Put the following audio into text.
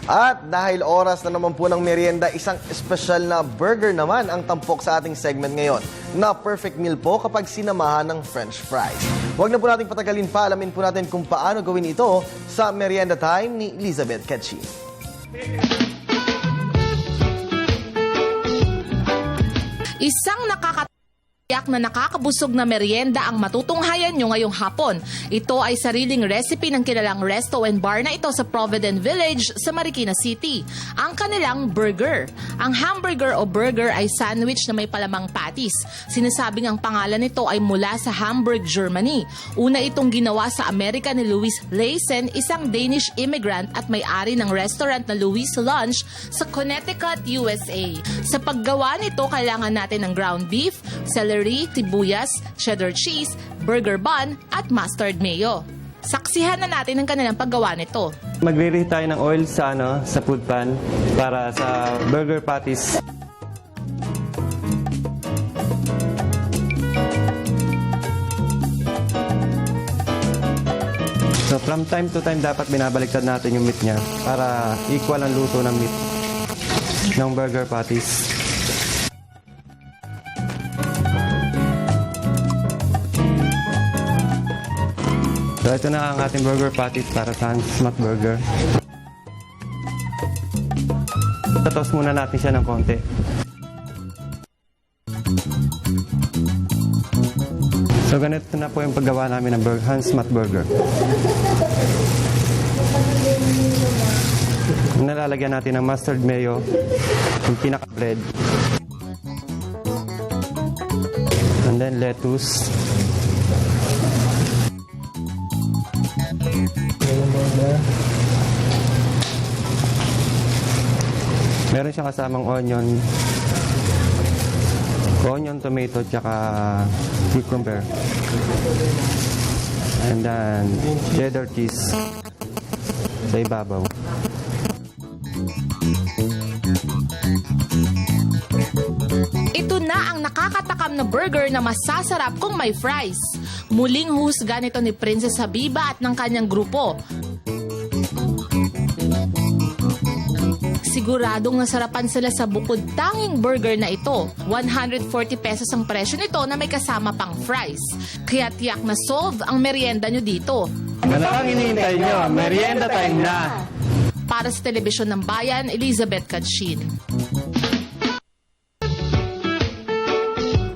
At dahil oras na naman po ng merienda, isang espesyal na burger naman ang tampok sa ating segment ngayon na perfect meal po kapag sinamahan ng French fries. Huwag na po natin patagalin pa, alamin po natin kung paano gawin ito sa Merienda Time ni Elizabeth Katchi. Isang nakakatiyak na nakakabusog na merienda ang matutunghayan nyo ngayong hapon. Ito ay sariling recipe ng kilalang resto and bar na ito sa Provident Village sa Marikina City. Ang kanilang burger. Ang hamburger o burger ay sandwich na may palamang patties. Sinasabing ang pangalan nito ay mula sa Hamburg, Germany. Una itong ginawa sa Amerika ni Louis Leysen, isang Danish immigrant at may-ari ng restaurant na Louis Lunch sa Connecticut, USA. Sa paggawa nito, kailangan natin ng ground beef, celery, sibuyas, cheddar cheese, burger bun, at mustard mayo. Saksihan na natin ang kanilang paggawa nito. Magre-reheat tayo ng oil sa food pan para sa burger patties. So from time to time dapat binabaliktad natin yung meat niya para equal ang luto ng meat ng burger patties. So ito na ang ating burger patties para sa Hans-Smack Burger. Tatos muna natin siya ng konti. So ganito na po yung paggawa namin ng Hans-Smack Burger. Nalalagyan natin ng mustard mayo, yung pinaka-bread. And then lettuce. Meron siyang kasamang onion, tomato, tsaka cucumber. And then cheddar cheese sa ibabaw. Ito na ang nakakatakam na burger na masasarap kung may fries. Muling husga nito ni Princess Habiba at ng kanyang grupo. Siguradong nasarapan sila sa bukod tanging burger na ito. 140 pesos ang presyo nito na may kasama pang fries. Kaya tiyak na solve ang merienda nyo dito. Ano ang hinihintay nyo? Merienda time na! Para sa Telebisyon ng Bayan, Elizabeth Katchi.